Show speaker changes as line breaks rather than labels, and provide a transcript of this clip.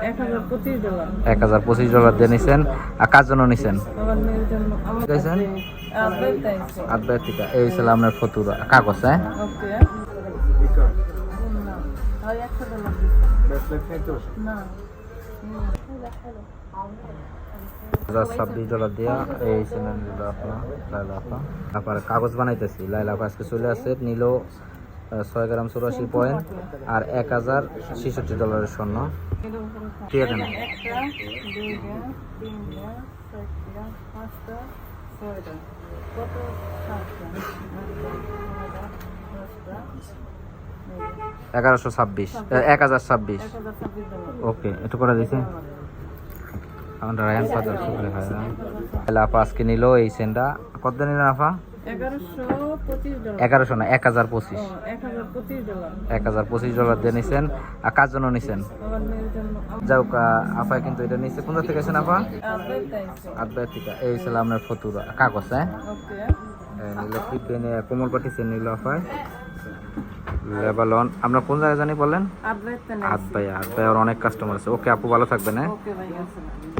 $1025
$1025 দিয়ে নিছেন। আর কার জন্য নিছেন?
আমার মেয়ের জন্য। আমার
দিয়েছেন?
আব্বাইছে।
আব্বাই থেকে এই ছিল আপনার ফতুর কাগজ। হ্যাঁ,
ওকে না আর $100 না
$26 দিয়া এই ছিল নিল আপনার লাইলা আপা। তারপর কাগজ বানাইতেছি। লাইলা আপা আজকে চলে আসছে, নিল 6 গ্রাম 84 পয়েন্ট আর $1066 স্বর্ণ। ঠিক আছে না?
1টা 2টা 3টা 4টা 5টা 6টা কত 7টা
1126 $1026। ওকে, একটু করে দিছি। আমরা রায়ান ফাদার সুপারে হয় না। লাইলা আপা আজকে নিল এই সেন্ডা। কত দিন নিলেন আপা?
$1125
1100 না, 1025। $1025 দিয়ে নিছেন। আর কার জন্য নিছেন?
আমার মেয়ের জন্য।
যাও আপায় কিন্তু এটা নিচ্ছে। কোথা থেকে আছেন আপা?
আব্বাইছে।
আব্বাই থেকে এই ছিল আপনার ফতুর কাগজ। হ্যাঁ,
ওকে
নিল কি পেনে কোমল পাঠিয়েছেন নিল আপায় লেবালন। আপনার কোন জায়গায় জানি বলেন?
আব্বাইতে না।
হাত ভাই আর অনেক কাস্টমার আছে। ওকে আপু, ভালো থাকবেন। হ্যাঁ।
ওকে ভাই আসসালাম।